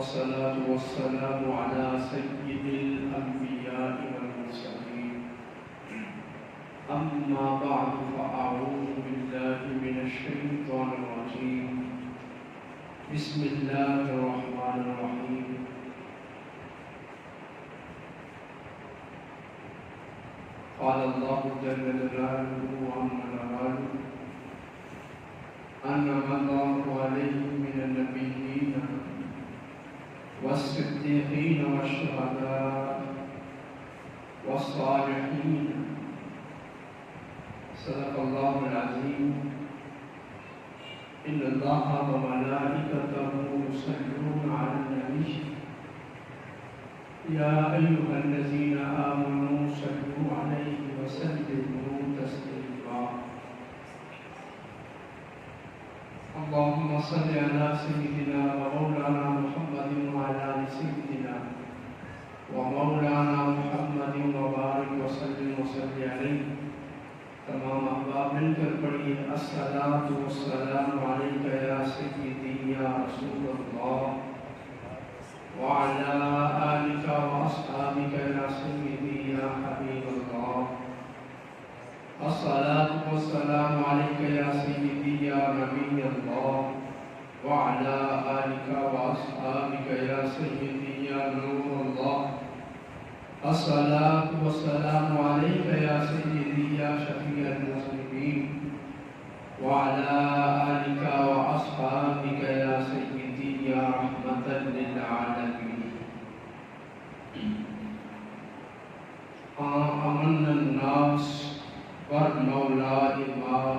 والصلاة والسلام على سيد الأنبياء والمرسلين أما بعد فأعوذ بالله من الشيطان الرجيم بسم الله الرحمن الرحيم قال الله جل جلاله وعظم جلاله أنعم الله عليهم من النبيين والصديقين والشهداء والصالحين صدق الله العظيم إن الله وملائكته يصلون على النبي يا أيها الذين آمنوا صلوا عليه وسلموا تسليما اللهم صل على سيدنا ومولانا محمد وعلى آل سيدنا ومولانا محمد وبارك وسلم عليه تمام احباب مل کر پڑھیے الصلاۃ والسلام علیک یا سیدی یا رسول اللہ وعلى آلك وأصحابك يا سيدي يا حبيب الله الصلاة والسلام عليك يا سيدي يا نبي الله وعلى آلك وأصحابك يا سيدي يا نور الله الصلاة والسلام عليك يا سيدي يا شفيع المسلمين وعلى آلك وأصحابك يا سيدي يا رحمة للعالمين آمن الناس والمولا امام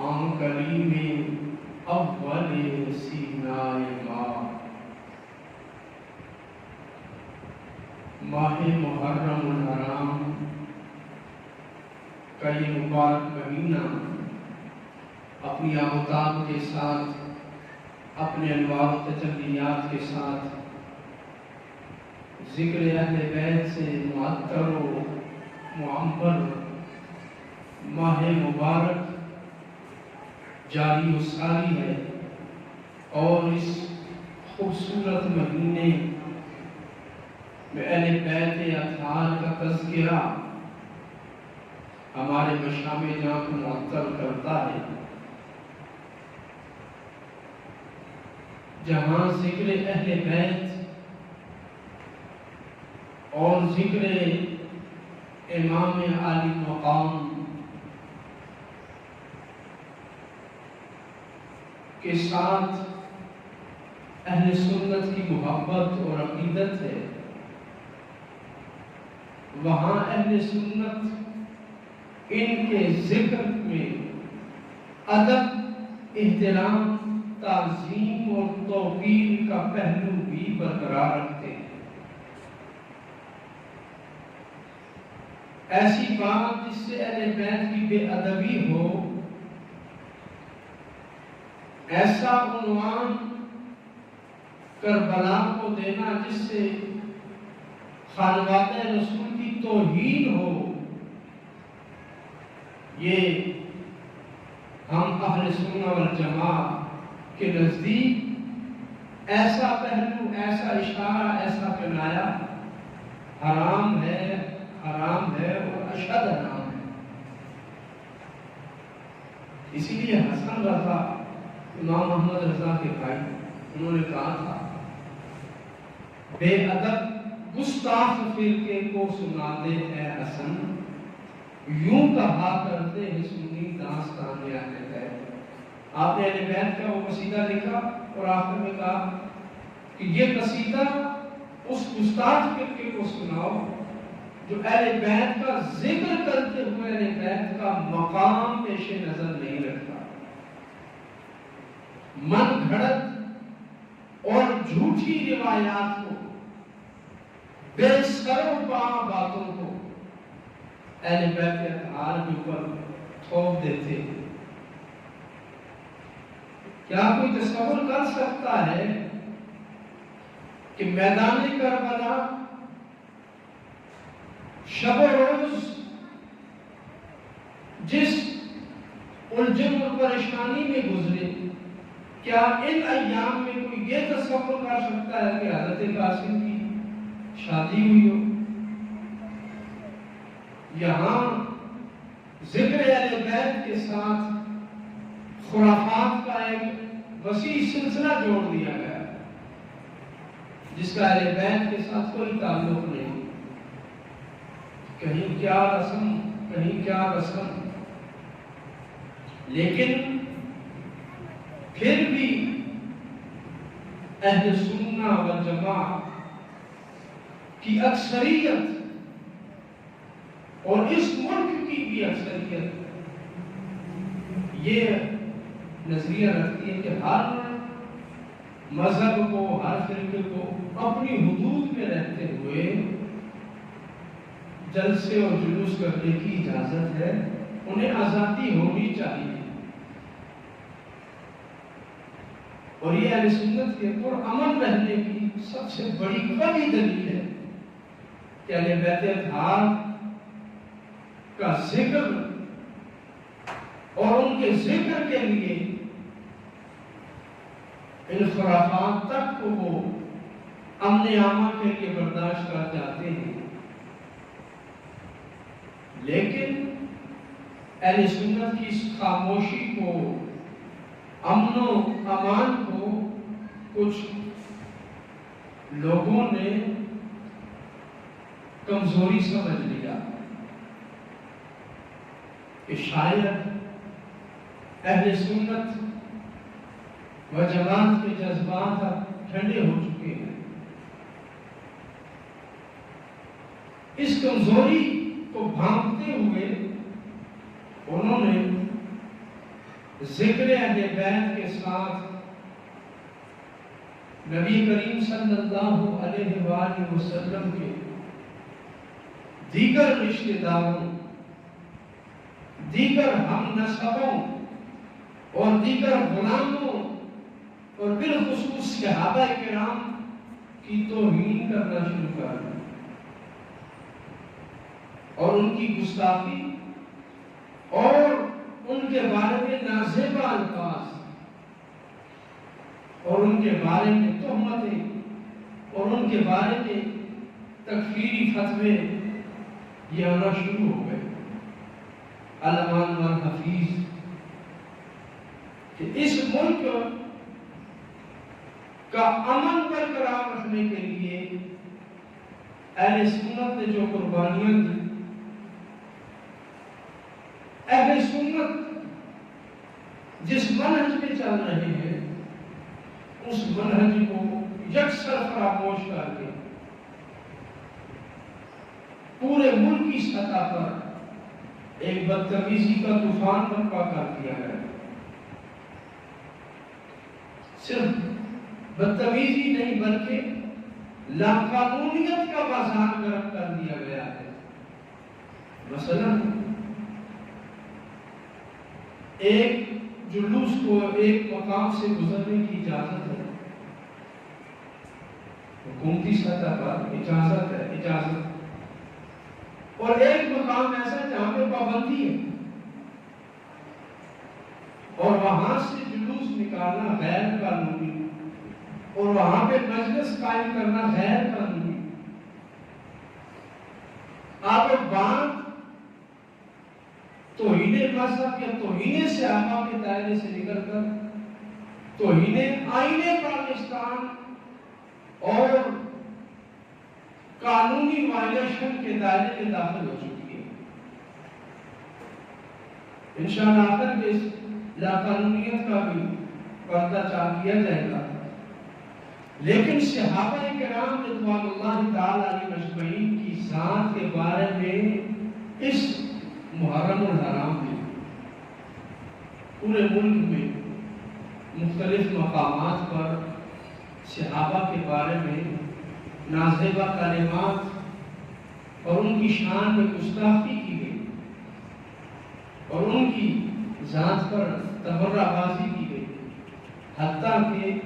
آن کریم اول سینہ امام ماہ محرم الحرام کا یہ مبارک مہینہ اپنی آفتاب کے ساتھ اپنے انوار و تجلیات کے ساتھ ذکر اہل بیت سے معطر و معمر ماہ مبارک جاری و ساری ہے، اور اس خوبصورت مہینے میں اہل بیت اطہار کا تذکرہ ہمارے مشام جہاں کو معطر کرتا ہے، جہاں ذکر اہل بیت اور ذکر امام عالی مقام کے ساتھ اہل سنت کی محبت اور عقیدت ہے، وہاں اہل سنت ان کے ذکر میں ادب، احترام، تعظیم اور توقیر کا پہلو بھی برقرار رکھتے ہیں۔ ایسی بات جس سے اہل بیت کی بے ادبی ہو، ایسا عنوان کربلا کو دینا جس سے خانواد رسول کی توہین ہو، یہ ہم اہل سنت والجماعت کے نزدیک ایسا پہلو، ایسا اشارہ، ایسا کنایا حرام ہے اور اشد حرام ہے۔ اسی لیے حسن رضا، امام محمد رضا کے بھائی، انہوں نے کہا تھا بے ادب گستاخ فرقے کو سنا دے اے حسن، یوں کہا کرتے ہیں سنی داستان اہل بیت۔ آپ نے اہل بیت کا وہ قصیدہ لکھا اور آخر میں کہا کہ یہ قصیدہ اس گستاخ فرقے کو سناؤ جو اہل بیت کا ذکر کرتے ہوئے اہل بیت کا مقام پیش نظر نہیں رکھتا، من گھڑت اور جھوٹی روایات کو، بے سر و پا باتوں کو اہل بیت کے اطہار کے اوپر تھوپ دیتے۔ کیا کوئی تصور کر سکتا ہے کہ میدان کربلا شب و روز جس الجھن اور پریشانی میں گزرے، کیا ان ایام میں کوئی تصور کر سکتا ہے کہ حضرت قاسم کی شادی ہوئی ہو؟ یہاں ذکر اہل بیت کے ساتھ خرافات کا ایک وسیع سلسلہ جوڑ دیا گیا جس کا اہل بیت کے ساتھ کوئی تعلق نہیں. کہیں کیا رسم، کہیں کیا رسم. لیکن پھر بھی اہل سنہ والجماعت کی اکثریت اور اس ملک کی بھی اکثریت یہ نظریہ رکھتی ہے کہ ہر مذہب کو، ہر فرقے کو اپنی حدود میں رہتے ہوئے جلسے اور جلوس کرنے کی اجازت ہے، انہیں آزادی ہونی چاہیے. اور یہ اہل سنت کے پرامن رہنے کی سب سے بڑی قوی دلیل ہے کہ اہل بیت اطہار کا ذکر اور ان کے ذکر کے لیے ان خرافات تک کو وہ امن عامہ کے لیے برداشت کر جاتے ہیں. لیکن اہل سنت کی اس خاموشی کو، امن و امان کو کچھ لوگوں نے کمزوری سمجھ لیا کہ شاید اہل سنت و جماعت کے جذبات اب ٹھنڈے ہو چکے ہیں. اس کمزوری کو بھانپتے ہوئے انہوں نے ذکر اہل بیت کے ساتھ نبی کریم صلی اللہ علیہ وآلہ وسلم کے دیگر رشتہ داروں، دیگر ہم نسبوں اور دیگر غلاموں اور بالخصوص صحابہ کرام کی توہین کرنا شروع کر دیا اور ان کی گستاخی اور ان کے بارے میں نازیبا الفاظ اور ان کے بارے میں تہمتیں اور ان کے بارے میں تکفیری فتوے یہ آنا شروع ہو گئے. علمان والحفیظ کہ اس ملک کا امن برقرار رکھنے کے لیے اہل سنت نے جو قربانیاں دی، اہل سنت جس منہج پہ چل رہے ہیں اس منہج کو یکسر فراموش کر کے پورے ملک کی سطح پر ایک بدتمیزی کا طوفان برپا کر دیا گیا. صرف بدتمیزی نہیں بلکہ لاقانونیت کا بازار گرم کر دیا گیا ہے. مثلا ایک جلوس کو ایک مقام سے گزرنے کی اجازت ہے، حکومتی سطح پر اجازت ہے، اجازت. اور ایک مقام ایسا جہاں پہ پابندی ہے اور وہاں سے جلوس نکالنا غیر قانونی اور وہاں پہ مجلس قائم کرنا غیر قانونی. آپ بات توہین مذہب یا توہین صحابہ کے دائرے سے نکل کر توہین آئین پاکستان اور قانونی وائلیشن کے دائرے میں داخل ہو چکی ہے. انشاءاللہ آخر میں اس لاقانونیت کا بھی پردہ چاک کیا جائے گا. لیکن صحابہ کرام رضوان اللہ تعالی علیہ مجمعین کی ذات کے بارے میں اس محرم الحرام میں پورے ملک میں مختلف مقامات پر صحابہ کے بارے میں نازیبا کلمات اور ان کی شان میں گستاخی کی گئی اور ان کی ذات پر تبرہ بازی کی گئی، حتیٰ کہ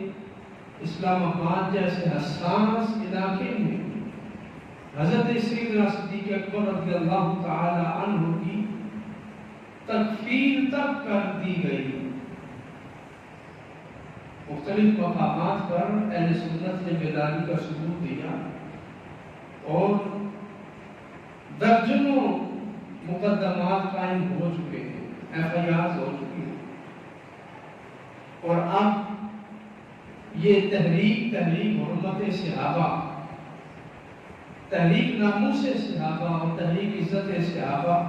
اسلام آباد جیسے حساس علاقے میں حضرت سیدنا صدیق اکبر رضی اللہ تعالی عنہ کی تکفیر تک کر دی گئی. مختلف مقامات پر اہل سنت نے بیداری کا ثبوت دیا اور درجنوں مقدمات قائم ہو چکے ہیں، FIRs ہو چکی ہیں، اور اب یہ تحریک حرمت صحابہ، تحریک ناموس صحابہ اور تحریک عزت صحابہ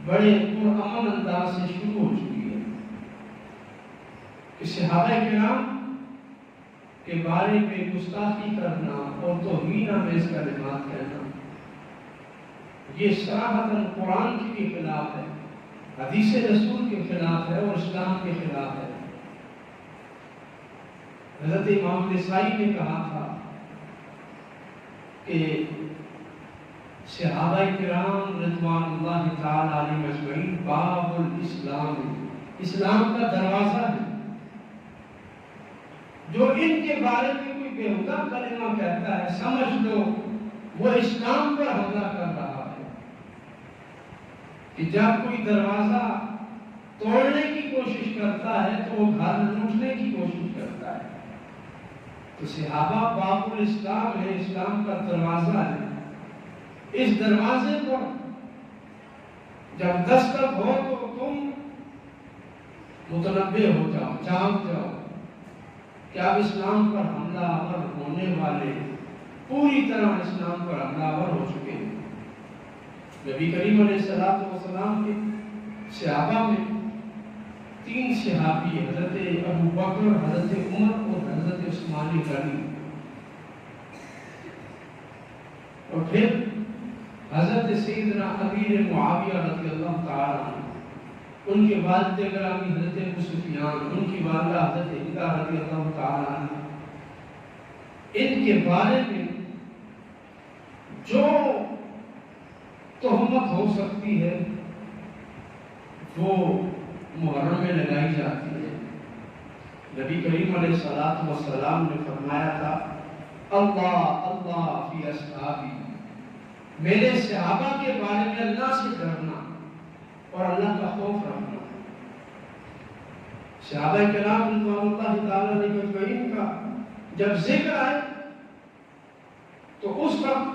بڑے پرامن انداز سے شروع ہو چکی ہے کہ صحابہ کرام کے بارے میں گستاخی کرنا اور توہین آمیز کلمات کہنا یہ صراحتاً قرآن کے خلاف ہے، حدیث رسول کے خلاف ہے اور اسلام کے خلاف ہے۔ حضرت امام نسائی نے کہا تھا کہ صحابہ کرام رضوان اللہ تعالی علیہم اجمعین باب الاسلام، اسلام کا دروازہ ہے۔ جو ان کے بارے میں کوئی بےہودہ کلمہ کہتا ہے سمجھ لو وہ اسلام پر حملہ کر رہا ہے، کہ جب کوئی دروازہ توڑنے کی کوشش کرتا ہے تو وہ گھر لوٹنے کی کوشش کرتا ہے۔ تو صحابہ باب الاسلام ہے، اسلام کا دروازہ ہے۔ اس دروازے پر جب دستک ہو تو تم متنبہ ہو جاؤ، جاگ جاؤ کہ اب اسلام پر حملہ آور ہونے والے پوری طرح اسلام پر حملہ آور ہو چکے ہیں۔ نبی کریم علیہ السلام کے صحابہ میں 3 صحابی، حضرت ابو بکر، حضرت عمر اور حضرت عثمان غنی، اور پھر حضرت سیدنا امیر معاویہ رضی اللہ تعالیٰ عنہ، ان کے والد گرامی حضرت ابو سفیان، ان کی والدہ حضرت ہندہ رضی اللہ تعالیٰ عنہ، ان کے بارے میں جو تہمت ہو سکتی ہے وہ محرم میں لگائی جاتی ہے۔ نبی کریم علیہ السلام نے فرمایا تھا اللہ اللہ فی اصحابی، میرے صحابہ کے بارے میں اللہ سے ڈرنا اور اللہ کا خوف رکھنا۔ صحابہ کرام رضوان اللہ تعالیٰ علیہ اجمعین کا جب ذکر آئے تو اس وقت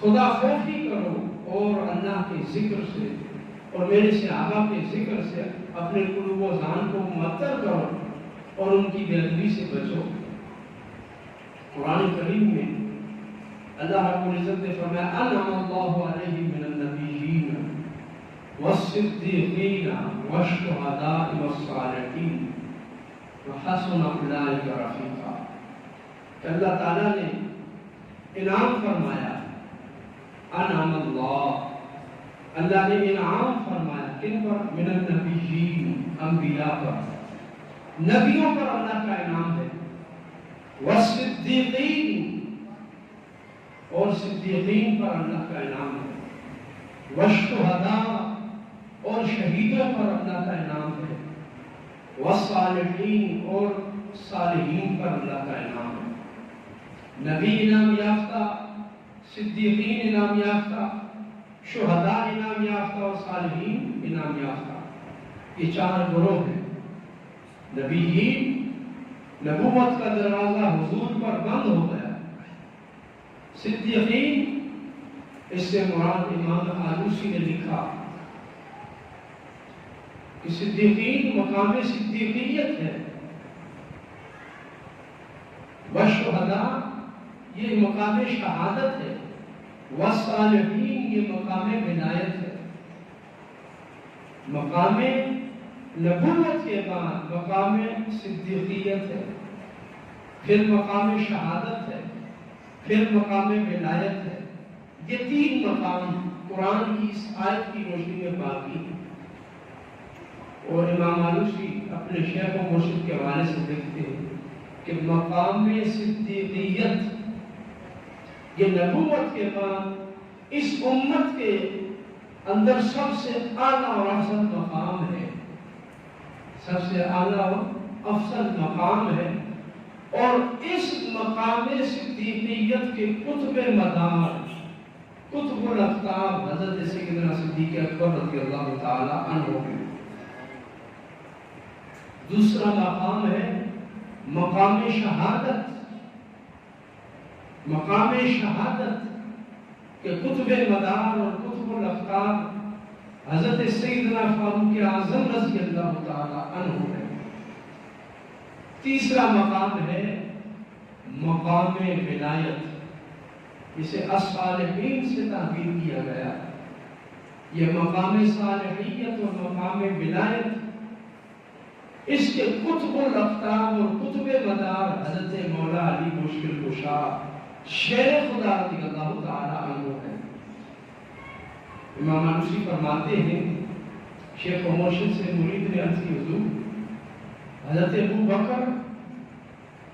خدا خوفی کرو اور اللہ کے ذکر سے اور میرے صحابہ کے ذکر سے اپنے قلوب و ذہن کو معطر کرو اور ان کی بے ادبی سے بچو۔ قرآن کریم میں اللہ رب العزت نے فرمایا انعم اللہ علیہم من النبیین والصدیقین والشہداء والصالحین وحسن اولئک رفیقا، کہ اللہ تعالیٰ نے انعام فرمایا، انعم اللہ نے انعام فرمایا کن پر؟ من النبیین، انبیاء پر، نبیوں پر اللہ کا انعام ہے، والصدیقین اور صدیقین پر اللہ کا انعام ہے، والشہداء اور شہیدوں پر اللہ کا انعام ہے، والصالحین اور صالحین پر اللہ کا انعام ہے۔ نبی انعام یافتہ، صدیقین انعام یافتہ، شہداء انعام یافتہ اور صالحین انعام یافتہ، یہ 4 گروہ ہیں۔ نبیین، نبوت کا دروازہ حضور پر بند ہو گیا۔ صدیقین، اس سے مراد امام آلوسی نے لکھا کہ صدیقین مقام صدیقیت ہے، والشہداء یہ مقام شہادت ہے، والصالحین یہ مقام ولایت ہے۔ مقام نبوت کے بعد مقام صدیقیت ہے، پھر مقام شہادت ہے، پھر مقام ولایت ہے۔ یہ 3 مقام قرآن کی اس آیت کی روشنی میں باقی ہیں۔ اور امام آلوسی اپنے شیخ و مرشد کے حوالے سے لکھتے ہیں کہ مقام صدیقیت یہ نبوت کے بعد اس امت کے اندر سب سے اعلیٰ اور افضل مقام ہے، سب سے اعلیٰ اور افضل مقام ہے۔ اور اس مقام صدیقیت کے قطب مدار، قطب الاقطاب حضرت سیدنا صدیق اکبر رضی اللہ تعالی عنہ ہیں۔ دوسرا مقام ہے مقام شہادت. مقام شہادت کہ قطب مدار اور قطب الافکار حضرت سیدنا فاروق اعظم رضی اللہ تعالی عنہ ہے. تیسرا مقام ہے مقام ولایت، جسے الصالحین سے تعبیر کیا گیا. یہ مقام صالحیت اور مقام ولایت، اس کے قطب الافکار اور قطب مدار حضرت مولا علی مشکل کشا شیر خدا رضی اللہ تعالی عنہ ہے. امام علوسی فرماتے ہیں، شیخ و مرشد سے مرید نے عرض کی، حضور حضرت ابو بکر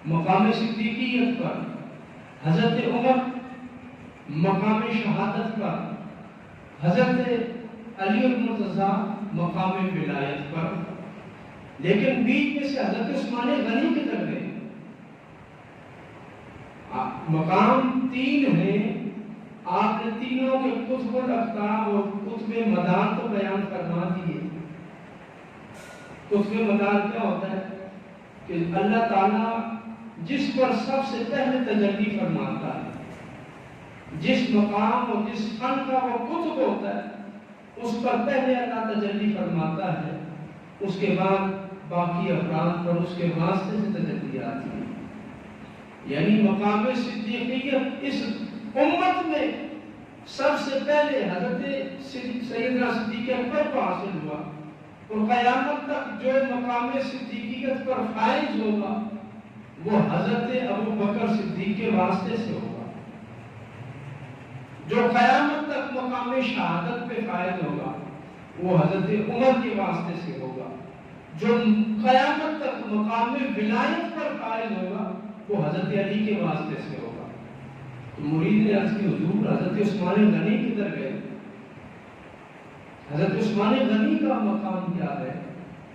مقام صدیقیت پر، حضرت عمر مقام شہادت پر، حضرت علی المرتضیٰ مقام ولایت پر، لیکن بیچ میں سے حضرت عثمان غنی کدھر گئے؟ مقام تین ہیں، آپ نے تینوں کے قطب الافکار اور قطب مدار تو بیان فرما دیے. قطب مدار کیا ہوتا ہے؟ کہ اللہ تعالیٰ جس پر سب سے پہلے تجلی فرماتا ہے، جس مقام اور جس فن کا وہ قطب ہوتا ہے، اس پر پہلے اللہ تجلی فرماتا ہے، اس کے بعد باقی افراد پر اس کے واسطے سے تجلی آتی ہے. یعنی مقام صدیقیت اس امت میں سب سے پہلے حضرت سیدنا صدیق اکبر کو حاصل ہوا، اور قیامت تک جو مقام صدیقیت پر فائز ہوگا وہ حضرت ابو بکر صدیق کے واسطے سے ہوگا. جو قیامت تک مقام شہادت پہ فائز ہوگا وہ حضرت عمر کے واسطے سے ہوگا. جو قیامت تک مقام ولایت پر فائز ہوگا وہ حضرت علی کے واسطے سے ہوگا. تو مرید نے عرض کی، حضور حضرت عثمان غنی کدھر گئے؟ حضرت عثمان غنی کا مقام کیا ہے؟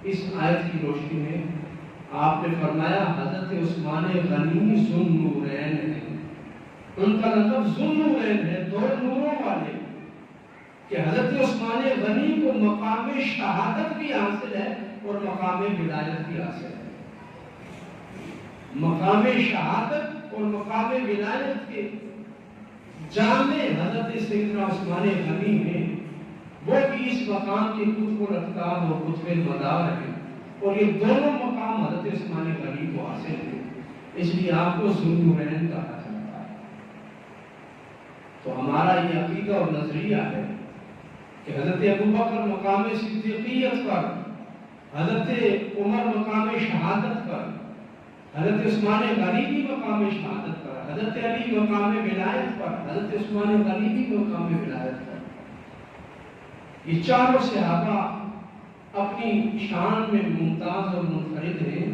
اس آیت کی روشنی میں آپ نے فرمایا حضرت عثمان غنی ذوالنورین ہیں. ان کا لقب ذوالنورین ہے، دو نوروں والے. کہ حضرت عثمان غنی کو مقام شہادت بھی حاصل ہے اور مقام ولایت بھی حاصل ہے. مقام شہادت اور مقام ولایت کے جامع حضرت سیدنا عثمان غنی ہیں، وہ بھی اس مقام کے قطب الافکار اور قطب مدار ہیں، اور یہ دونوں مقام حضرت عثمان غنی کو حاصل ہیں. اس لیے آپ کو ذوالنورین کہا جاتا ہے. تو ہمارا یہ عقیدہ اور نظریہ ہے کہ حضرت ابو بکر مقام صدیقیت پر، حضرت عمر مقام شہادت پر، حضرت عثمان غنی بھی مقام شہادت پر، حضرت علی مقام ولایت پر، حضرت عثمان غنی بھی مقام ولایت پر. یہ چاروں صحابہ اپنی شان میں ممتاز اور منفرد ہیں.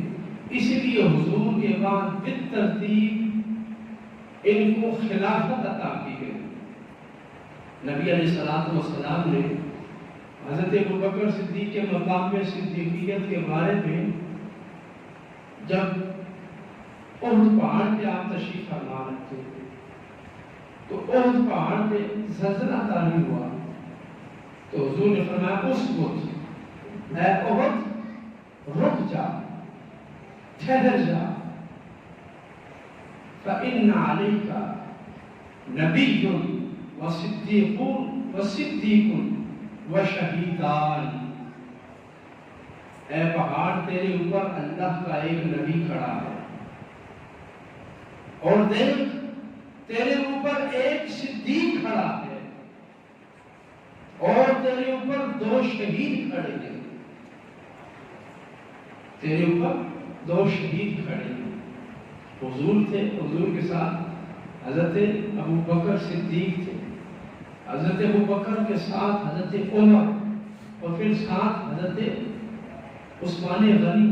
اس لیے حضور کے بعد بالترتیب ان کو خلافت عطا کی گئی. نبی علیہ الصلوۃ والسلام نے حضرت ابوبکر صدیق کے مقام میں صدیقیت کے بارے میں جب احد پہاڑ پہ آپ تشریف فرما رکھتے تو احد پہاڑ پہ زلزلہ طاری ہوا تو حضور نے فرمایا اسکت اے احد رک جا، ٹھہر جا، فإن علیک نبی وصدیق وشہیدان. اے پہاڑ تیرے اوپر اللہ کا ایک نبی کھڑا ہے، اور دیکھ تیرے اوپر ایک صدیق کھڑا ہے، اور تیرے اوپر دو شہید کھڑے ہیں. تیرے اوپر دو شہید کھڑے ہیں. حضور تھے، حضور کے ساتھ حضرت ابو بکر صدیق تھے، حضرت ابو بکر کے ساتھ حضرت عمر، اور پھر ساتھ حضرت عثمان غنی،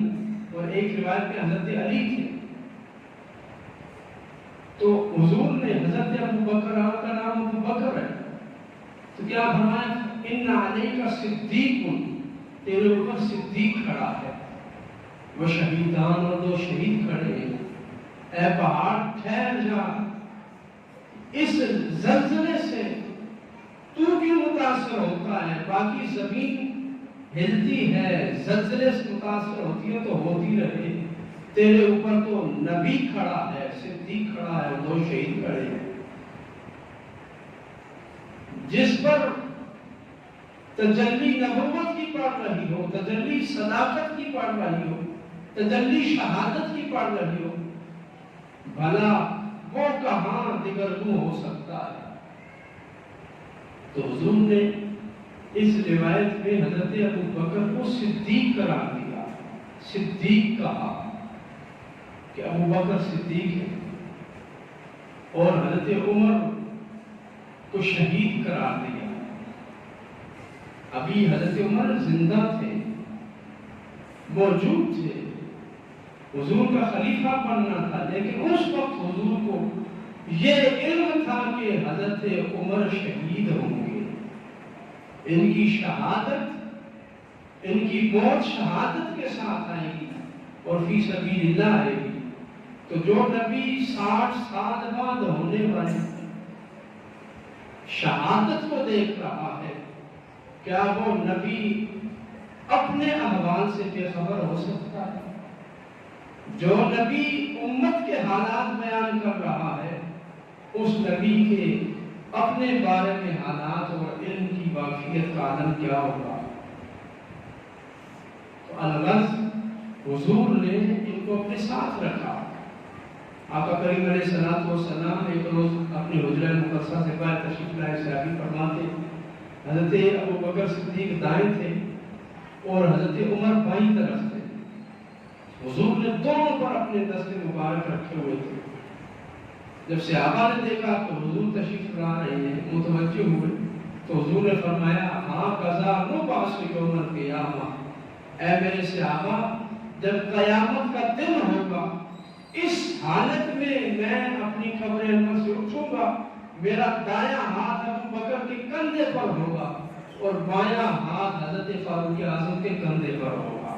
اور ایک روایت میں حضرت علی تھے. تو حضور نے حضرت ابو بکر، آپ کا نام ابو بکر ہے، تو کیا فرمایا؟ ان علیک صدیق، تیرے اوپر صدیق کھڑا ہے، وہ شہیدان، اور دو شہید کھڑے ہیں. اے پہاڑ ٹھہر جا، اس زلزلے سے تو کیوں متاثر ہوتا ہے؟ باقی زمین ہلتی ہے، زلزلے سے متاثر ہوتی ہے تو ہوتی رہے، تیرے اوپر تو نبی کھڑا ہے، صدیق کھڑا ہے، دو شہید کھڑے ہیں، جس پر تجلی نبوت کی پڑ رہی ہو، تجلی صداقت کی پڑ رہی ہو، تجلی شہادت کی پڑ رہی ہو، بھلا وہ کہاں دگرگوں ہو سکتا ہے؟ تو حضور نے اس روایت میں حضرت ابو بکر کو صدیق قرار دیا، صدیق کہا کہ ابو بکر صدیق ہے، اور حضرت عمر کو شہید قرار دیا۔ ابھی حضرت عمر زندہ تھے، موجود تھے، حضور کا خلیفہ بننا تھا، لیکن اس وقت حضور کو یہ علم تھا کہ حضرت عمر شہید ہوں گے، ان کی شہادت، ان کی موت شہادت کے ساتھ آئے گی اور فی سبیل اللہ آئے گی۔ تو جو نبی 60 سال بعد ہونے والے شہادت کو دیکھ رہا ہے، کیا وہ نبی اپنے احوال سے بے خبر ہو سکتا ہے؟ جو نبی امت کے حالات بیان کر رہا ہے، اس نبی کے اپنے بارے میں حالات اور علم کی واقفیت کا عالم کیا ہوگا؟ تو الغرض حضور نے ان کو اپنے ساتھ رکھا۔ آقا کریم علیہ الصلوۃ والسلام ایک روز اپنے حجرہ مقدسہ سے باہر تشریف لائے، صحابی فرماتے حضرت ابو بکر صدیق دائیں تھے اور حضرت عمر بائیں طرف تھے، حضور نے دونوں پر اپنے دست مبارک رکھے ہوئے تھے۔ جب صحابہ نے دیکھا تو حضور تشریف لا رہے ہیں، متوجہ ہوئے تو حضور نے فرمایا ہاں قضا نبعث یوم القیامہ، اے میرے صحابہ جب قیامت کا دن ہوگا اس حالت میں میں اپنی قبر انور سے اٹھوں گا، میرا دایاں ہاتھ ابو بکر کے کندھے پر ہوگا اور بایاں ہاتھ حضرت فاروق اعظم کے کندھے پر ہوگا،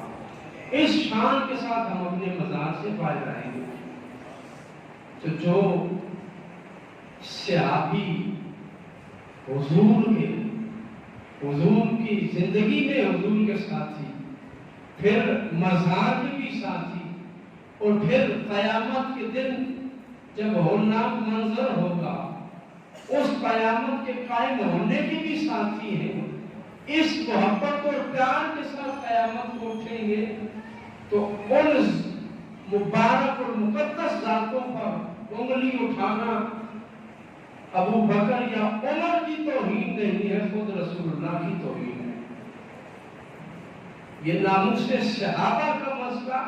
اس شان کے ساتھ ہم اپنے مزار سے باہر آئیں گے۔ تو جو صحابی حضور کی زندگی میں حضور کے ساتھی، پھر مزار میں بھی ساتھی، اور پھر قیامت کے دن جب ہولناک منظر ہوگا اس قیامت کے قائم ہونے کے بھی ساتھی ہیں، اس محبت اور پیار کے ساتھ قیامت کو اٹھیں گے، تو ان مبارک اور مقدس ذاتوں پر انگلی اٹھانا ابو بکر یا عمر کی توہین نہیں ہے، خود رسول اللہ کی توہین ہے۔ یہ ناموس صحابہ کا مسئلہ،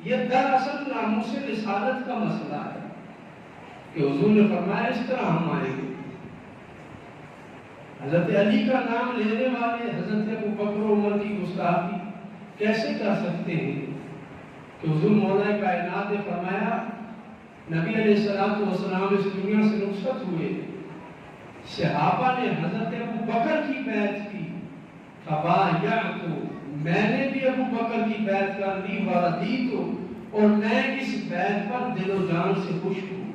یہ دراصل ناموس رسالت کا مسئلہ ہے کہ حضور نے فرمایا اس طرح ہم آئیں گے۔ حضرت علی کا نام لینے والے حضرت ابو بکر و عمر کی گستاخی کیسے کر سکتے ہیں کہ حضور مولا کائنات نے فرمایا نبی علیہ السلام اس دنیا سے رخصت ہوئے، صحابہ نے حضرت ابو بکر کی بیعت کی، فبایعت، میں نے بھی ابو بکر کی بیعت کر لی، وردیت، اور میں اس بیعت پر دل و جان سے خوش ہوں،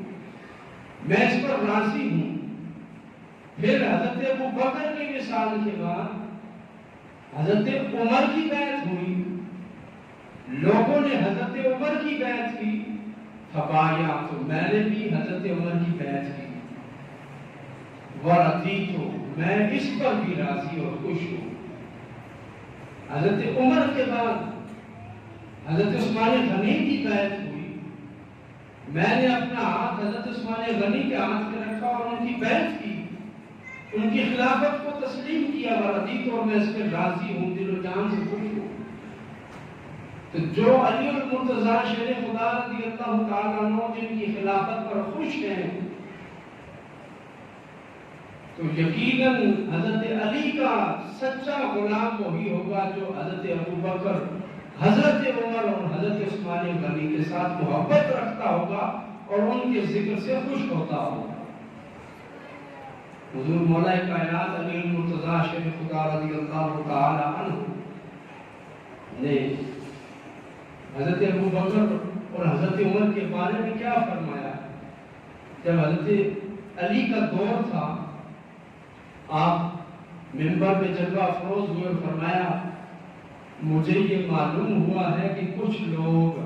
میں اس پر راضی ہوں۔ پھر حضرت ابو بکر کی مثال کے بعد حضرت عمر کی بیعت ہوئی، لوگوں نے حضرت عمر کی بیعت کی، فبایعت، میں نے بھی حضرت عمر کی بیعت کی، وردیت، میں اس پر بھی راضی اور خوش ہوں۔ حضرت عمر کے بعد حضرت عثمان غنی کی بیعت ہوئی، میں نے اپنا ہاتھ حضرت عثمان غنی کے ہاتھ میں رکھا اور ان کی بیعت کی، ان کی خلافت کو تسلیم کیا، وردیت، اور میں اس پر راضی ہوں، دل و جان سے خوش ہوں۔ تو جو علی المرتضیٰ شیر خدا رضی اللہ تعالیٰ عنہ جن کی خلافت پر خوش ہیں، تو یقیناً حضرت علی کا سچا غلام وہی ہوگا جو حضرت ابو بکر، حضرت عمر اور حضرت عثمان غنی کے ساتھ محبت رکھتا ہوگا اور ان کے ذکر سے خوش ہوتا ہوگا۔ حضور مولا کائنات علی المرتضیٰ شیر خدا رضی اللہ تعالی عنہ نے حضرت ابو بکر اور حضرت عمر کے بارے میں کیا فرمایا؟ جب حضرت علی کا دور تھا، آپ منبر پہ جلوہ افروز ہوئے، فرمایا مجھے یہ معلوم ہوا ہے کہ کچھ لوگ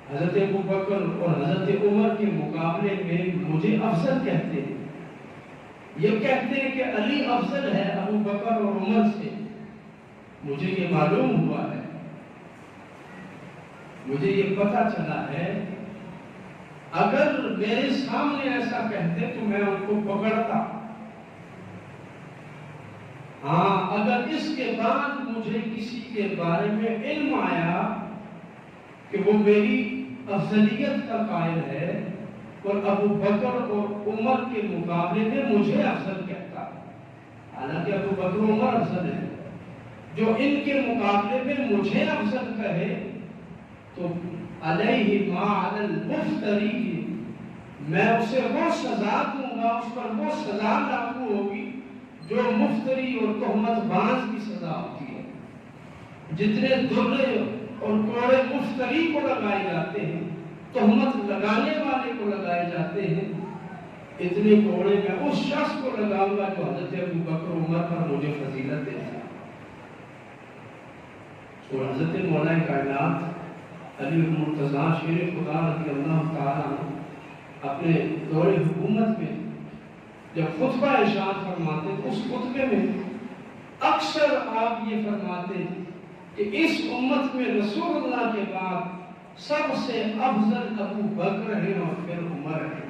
حضرت ابوبکر اور حضرت عمر کے مقابلے میں مجھے افضل کہتے ہیں. یہ کہتے ہیں کہ علی افضل ہے ابوبکر اور عمر سے. مجھے یہ معلوم ہوا ہے، مجھے یہ پتہ چلا ہے، اگر میرے سامنے ایسا کہتے تو میں ان کو پکڑتا. ہاں، اگر اس کے بعد مجھے کسی کے بارے میں علم آیا کہ وہ میری افضلیت کا قائل ہے اور ابوبکر اور عمر کے مقابلے میں مجھے افضل کہتا، حالانکہ ابوبکر و عمر افضل ہے، جو ان کے مقابلے میں مجھے افضل کہے تو علیہ ما علی المفتری، میں اسے وہ سزا دوں گا، اس پر وہ سزا لاگو ہوگی جو مفتری اور تہمت باز کی سزا ہوتی ہے. جتنے درے اور کوڑے مفتری کو لگائے جاتے ہیں، تہمت لگانے والے کو لگائے جاتے ہیں، اتنے کوڑے میں اس شخص کو لگاؤں گا جو حضرت ابوبکر عمر پر مجھے فضیلت دیتا. اور حضرت مولا کائنات علی المرتضیٰ شیر خدا رضی اللہ تعالیٰ اپنے دور حکومت میں جب خطبہ ارشاد فرماتے تو اس خطبے میں اکثر آپ یہ فرماتے کہ اس امت میں رسول اللہ کے بعد سب سے افضل ابو بکر ہے اور پھر عمر ہے.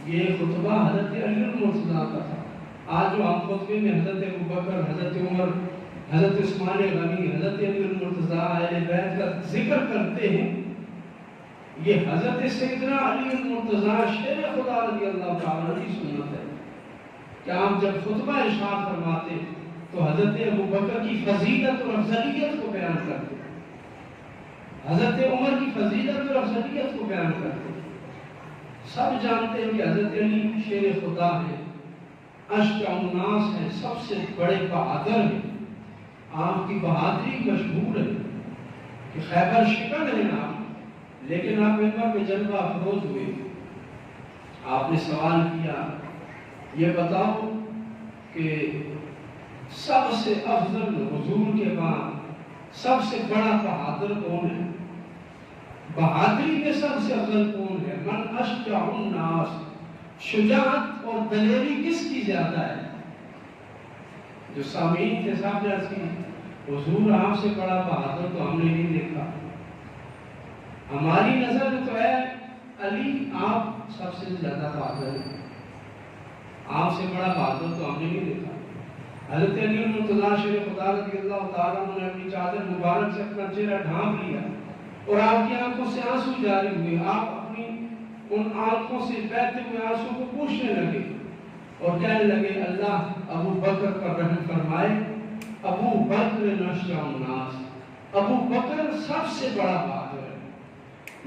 یہ خطبہ حضرت علی المرتضیٰ کا تھا. آج جو ہم خطبے میں حضرت ابو بکر، حضرت عمر، حضرت عثمان غنی، حضرت علی المرتضیٰ اہل بیت کا ذکر کرتے ہیں، یہ حضرت سیدنا علی المرتضیٰ شیر خدا رضی اللہ تعالیٰ کی سنت ہے کہ آپ جب خطبہ ارشاد فرماتے تو حضرت ابوبکر کی فضیلت اور افضلیت کو بیان کرتے، حضرت عمر کی فضیلت اور افضلیت کو بیان کرتے. سب جانتے ہیں کہ حضرت علی شیر خدا ہے، اشجع الناس ہے، سب سے بڑے بہادر ہیں. آپ کی بہادری مشہور ہے کہ خیبر شکن ہے آپ، لیکن آپ ممبر پہ جلوہ افروز ہوئے. آپ نے سوال کیا یہ بتاؤ کہ سب سے افضل حضور کے بعد سب سے بڑا بہادر کون ہے؟ بہادری میں سب سے افضل کون ہے؟ من اشجع الناس، شجاعت اور دلیری کس کی زیادہ ہے؟ جو سامعین کے سامنے کی حضور آپ سے بڑا بہادر تو ہم نے نہیں دیکھا. ہماری نظر میں تو ہے علی آپ سب سے زیادہ بہادر ہیں، آپ سے بڑا بہادر تو ہم نے نہیں دیکھا. حضرت علی المرتضیٰ شیر خدا رضی اللہ تعالیٰ نے اپنی چادر مبارک سے اپنا چہرہ ڈھانپ لیا اور آپ کی آنکھوں سے آنسو جاری ہوئے. آپ اپنی ان آنکھوں سے بہتے ہوئے آنسو کو پوچھنے لگے اور کہنے لگے اللہ ابو بکر پر رحم فرمائے. ابو بکر اشجع الناس، ابو بکر سب سے بڑا بہادر ہے،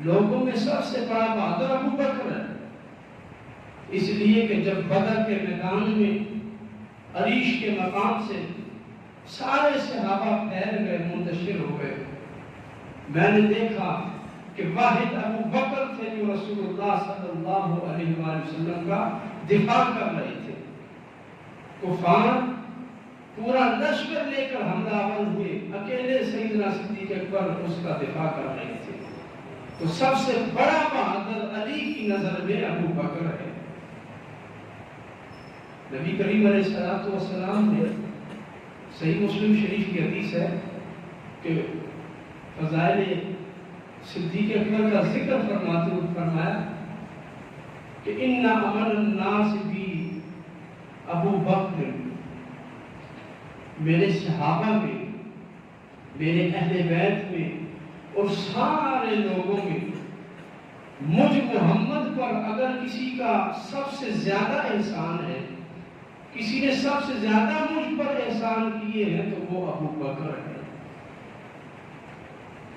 لوگوں میں سب سے بڑا بہادر ابو بکر ہے. اس لیے کہ جب بدر کے میدان میں عریش کے مقام سے سارے صحابہ پھیل گئے، منتشر ہو گئے، میں نے دیکھا کہ واحد ابو بکر تھے جو رسول اللہ صلی اللہ علیہ وآلہ وسلم کا دفاع کر رہے تھے. کفار پورا لشکر لے کر حملہ آور ہوئے، اکیلے سیدنا صدیق اکبر اس کا دفاع کر رہے تھے. تو سب سے بڑا بہادر علی کی نظر میں ابو بکر ہے. نبی کریم علیہ الصلوۃ والسلام نے صحیح مسلم شریف کی حدیث ہے کہ فضائل صدیق اکبر کا ذکر فرماتے ہوئے فرمایا کہ ان امن الناس بی ابو بکر، میرے صحابہ میں، میرے اہل بیت میں اور سارے لوگوں میں مجھ محمد پر اگر کسی کا سب سے زیادہ احسان ہے، کسی نے سب سے زیادہ مجھ پر احسان کیے ہیں تو وہ ابو بکر ہے.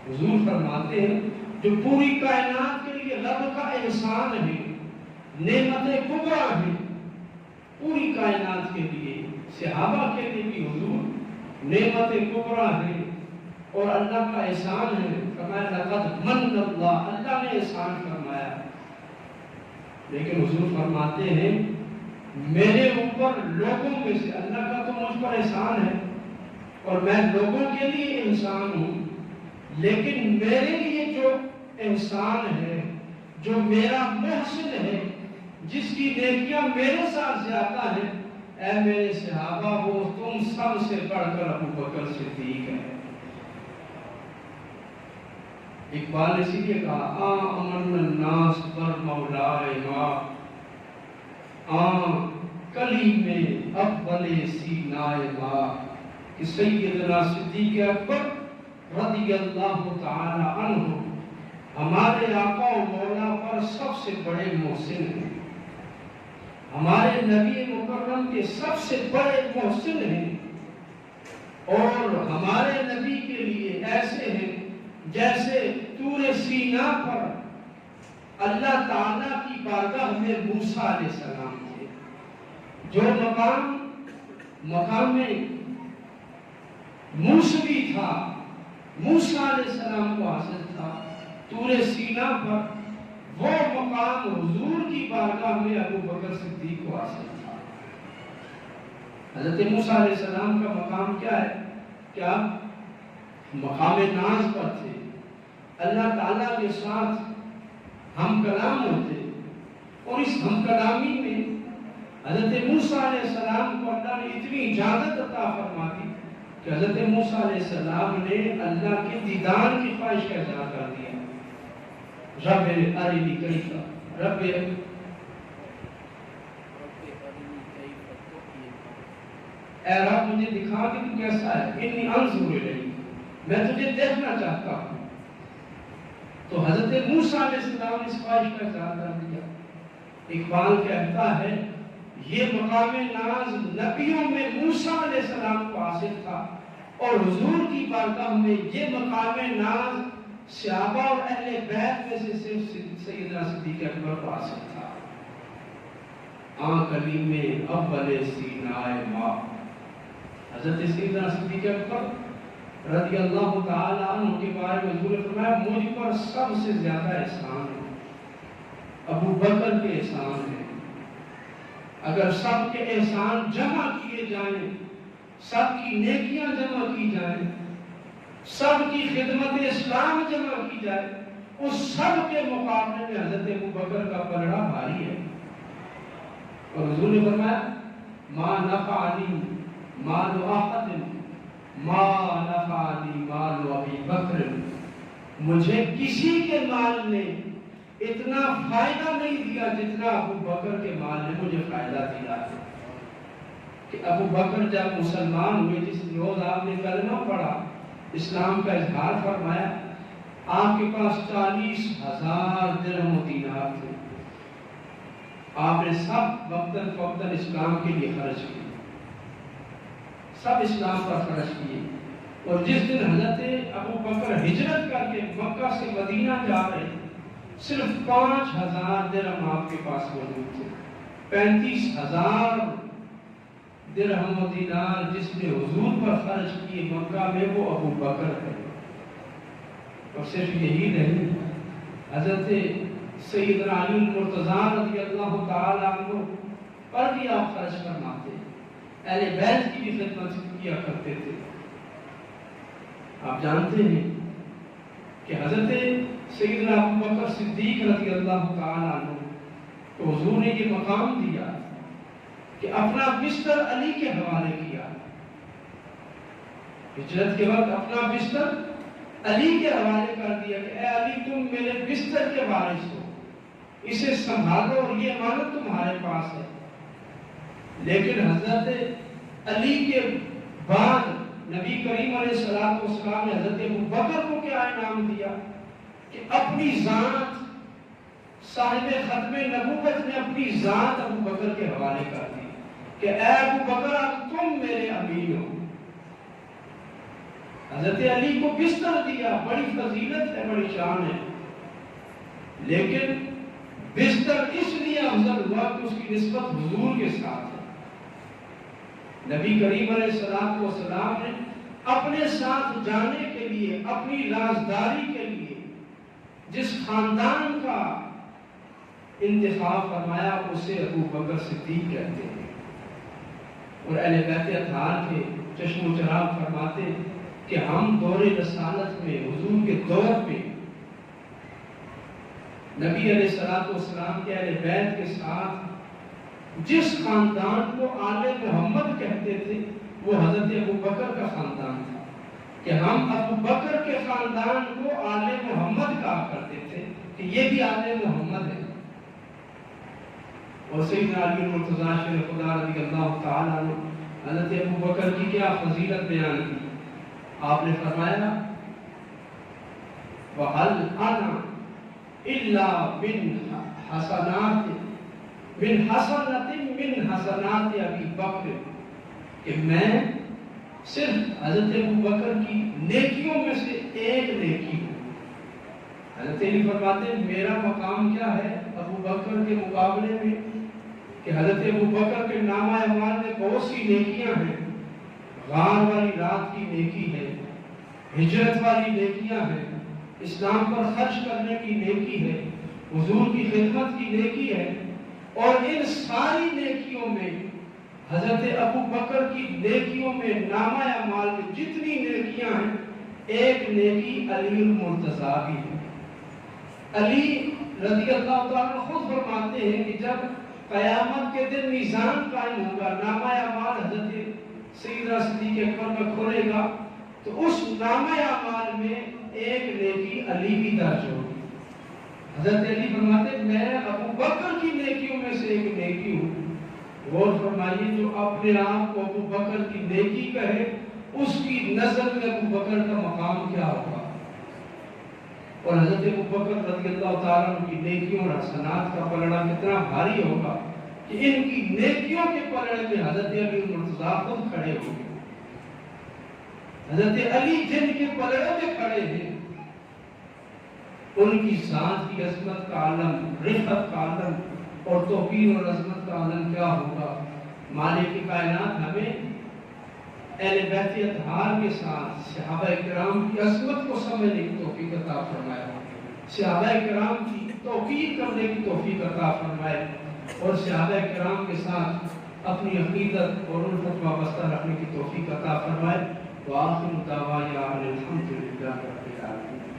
حضور فرماتے ہیں جو پوری کائنات کے لیے رب کا احسان ہے، نعمت کبریٰ ہے پوری کائنات کے لیے، صحابہ کے لیے بھی حضور نعمت کبریٰ ہے اور اللہ کا احسان ہے. فرمایا لقد من اللہ، اللہ نے احسان فرمایا. لیکن حضور فرماتے ہیں میرے اوپر لوگوں میں سے، اللہ کا تو مجھ پر احسان ہے اور میں لوگوں کے لیے انسان ہوں، لیکن میرے لیے جو انسان ہے، جو میرا محسن ہے، جس کی نیکیاں میرے ساتھ زیادہ ہیں، اے میرے صحابہ، وہ تم سب سے بڑھ کر ابو بکر صدیق ہے۔ اقبال نے اسی لیے کہا امن الناس پر مولائے ما، کلی میں اول سینائے ما، کہ سیدنا صدیق اکبر رضی اللہ تعالی عنہ ہمارے آقا و مولا پر سب سے بڑے محسن ہیں، ہمارے نبی مکرم کے سب سے بڑے محسن ہیں، اور ہمارے نبی کے لیے ایسے ہیں جیسے طور سینا پر اللہ تعالیٰ کی بارگاہ میں موسیٰ علیہ السلام تھے۔ جو مقام میں موسوی تھا، موسیٰ علیہ السلام کو حاصل تھا، طور سینا پر وہ مقام حضور کی بارگاہ میں ابو بکر صدیق کو حاصل تھا۔ حضرت موسیٰ علیہ السلام کا مقام کیا ہے؟ کیا مقام ناز پر تھے، اللہ تعالیٰ کے ساتھ ہم کلام ہوتے، اور اس ہم کلامی میں حضرت موسیٰ علیہ السلام کو اللہ نے اتنی اجازت عطا فرما دی کہ حضرت موسیٰ علیہ السلام نے اللہ کے دیدار کی خواہش کا اظہار کر دیا۔ رب ارنی کیف، رب اے رب مجھے دکھا کہ تو کیسا ہے، انی انظر الیک، میں تجھے دیکھنا چاہتا ہوں۔ تو حضرت موسیٰ علیہ السلام نے اس خواہش کا اظہار کر دیا۔ اقبال کہتا ہے یہ مقام ناز نبیوں میں موسیٰ علیہ السلام کو حاصل تھا، اور حضور کی بارگاہ میں یہ مقام ناز صحابہ اور اہل بیت میں سے صرف سیدنا صدیق اکبر کو حاصل تھا۔ کلیم اول سینائے ما، حضرت سیدنا صدیق اکبر رضی اللہ تعالی عنہ کے بارے میں حضور نے فرمایا مجھ پر سب سے زیادہ احسان ہے، ابو بکر کے احسان ہے۔ اگر سب کے احسان جمع کیے جائیں، سب کی نیکیاں جمع کی جائیں، سب کی خدمت اسلام جمع کی جائے، اس سب کے مقابلے میں حضرت ابو بکر کا پلڑا بھاری ہے۔ اور حضور نے فرمایا ما نفعنی مال احد ما نفعنی مال ابی بکر، مجھے کسی کے مال نے اتنا فائدہ نہیں دیا جتنا ابو بکر کے مال نے مجھے فائدہ دیا ہے۔ کہ ابو بکر جب مسلمان ہوئے، جس روز آپ نے کلمہ پڑھا، اسلام کا اظہار فرمایا، آپ کے پاس 40,000 درہم و دینار تھے، آپ نے سب وقتاً فوقتاً اسلام کے لیے خرچ کیے، سب اسلام پر خرچ کیے۔ اور جس دن حضرت ابو بکر ہجرت کر کے مکہ سے مدینہ جا رہے تھے، صرف 5,000 درہم آپ کے پاس موجود تھے۔ 35,000 درہم و دینار جس نے حضور پر خرچ کیے مکہ میں، وہ ابو بکر ہے۔ اور صرف یہی نہیں، حضرت سیدنا علی المرتضیٰ رضی اللہ تعالیٰ عنہ پر بھی آپ خرچ فرماتے، اہل بیت کی بھی خدمت کیا کرتے تھے۔ آپ جانتے ہیں کہ حضرت سیدنا ابو بکر صدیق رضی اللہ تعالیٰ عنہ تو حضور نے یہ مقام دیا کہ اپنا بستر علی کے حوالے کیا۔ ہجرت کے وقت اپنا بستر علی کے حوالے کر دیا کہ اے علی تم میرے بستر کے وارث ہو، اسے سنبھالو اور یہ امانت تمہارے پاس ہے۔ لیکن حضرت علی کے بعد نبی کریم علیہ السلام نے حضرت ابو بکر کو کیا انعام دیا کہ اپنی ذات، صاحب ختم نبوت نے اپنی ذات ابو بکر کے حوالے کر دی کہ اے ابو بکر اب تم میرے امین ہو۔ حضرت علی کو بستر دیا، بڑی فضیلت ہے، بڑی شان ہے، لیکن بستر اس لیے افضل ہوا کہ اس کی نسبت حضور کے ساتھ ہے۔ نبی کریم علیہ السلام نے اپنے ساتھ جانے کے لیے، اپنی رازداری کے لیے جس خاندان کا انتخاب فرمایا اسے ابو بکر صدیق کہتے ہیں۔ اور اہل بیت اطہار کے چشم و چراغ فرماتے کہ ہم دور رسالت میں حضور کے دور میں نبی علیہ السلام کے اہل بیت کے ساتھ جس خاندان کو آل محمد کہتے تھے وہ حضرت ابو بکر کا خاندان تھا، کہ ہم ابو بکر کے خاندان کو آل محمد کہا کرتے تھے کہ یہ بھی آل محمد ہے۔ اور سیدنا علی المرتضیٰ شیر خدا رضی اللہ تعالیٰ عنہ حضرت ابو بکر کی کیا فضیلت بیان کی، آپ نے فرمایا وَهَلْ أَنَا إِلَّا مِنْ حَسَنَاتِ أَبِي بَكْرٍ، کہ میں صرف حضرت ابو بکر کی نیکیوں میں سے ایک نیکی ہوں۔ حضرت علی فرماتے ہیں میرا مقام کیا ہے ابو بکر کے مقابلے میں، کہ حضرت ابو بکر کے نامہ اعمال میں بہت سی نیکیاں ہیں، غار والی رات کی نیکی ہے، ہجرت والی نیکیاں ہیں، اسلام پر خرچ کرنے کی نیکی ہے، حضور کی خدمت کی نیکی ہے، اور ان ساری نیکیوں میں حضرت ابو بکر کی نیکیوں میں نامہ اعمال میں جتنی نیکیاں ہیں ایک نیکی علی المرتضیٰ بھی ہے۔ علی رضی اللہ تعالیٰ خود فرماتے ہیں کہ جب قیامت کے دن میزان قائم ہوگا، نامہ اعمال حضرت سیدنا صدیق اکبر میں کھولے گا تو اس نامہ اعمال میں ایک نیکی علی کی درج ہوگی۔ حضرت علی فرماتے ہیں میں ابو بکر کی نیکیوں میں سے ایک نیکی ہوں۔ غور فرمائیے جو اپنے آپ کو ابو بکر کی نیکی کہے اس کی نظر میں ابو بکر کا مقام کیا ہوگا، اور حضرت ابو بکر رضی اللہ تعالیٰ عنہ کی نیکیوں اور حسنات کا پلڑا کتنا بھاری ہوگا کہ ان کی نیکیوں کے پلڑے میں حضرت علی المرتضیٰ خود کھڑے ہوں گے۔ حضرت علی جن کے پلڑے میں کھڑے ہیں ان کی ذات کی عظمت کا عالم، رفعت کا عالم اور توقیر اور عظمت کا عالم کیا ہوگا۔ مالک کائنات ہمیں اہل بیت اطہار کے ساتھ صحابہ کرام کی عظمت کو سمجھنے کی توفیق عطا فرمائے، صحابہ کرام کی توقیر کرنے کی توفیق عطا فرمائے، اور صحابہ کرام کے ساتھ اپنی عقیدت اور الفت وابستہ رکھنے کی توفیق عطا فرمائے۔ وآخر دعوانا الحمد للہ رب العالمین۔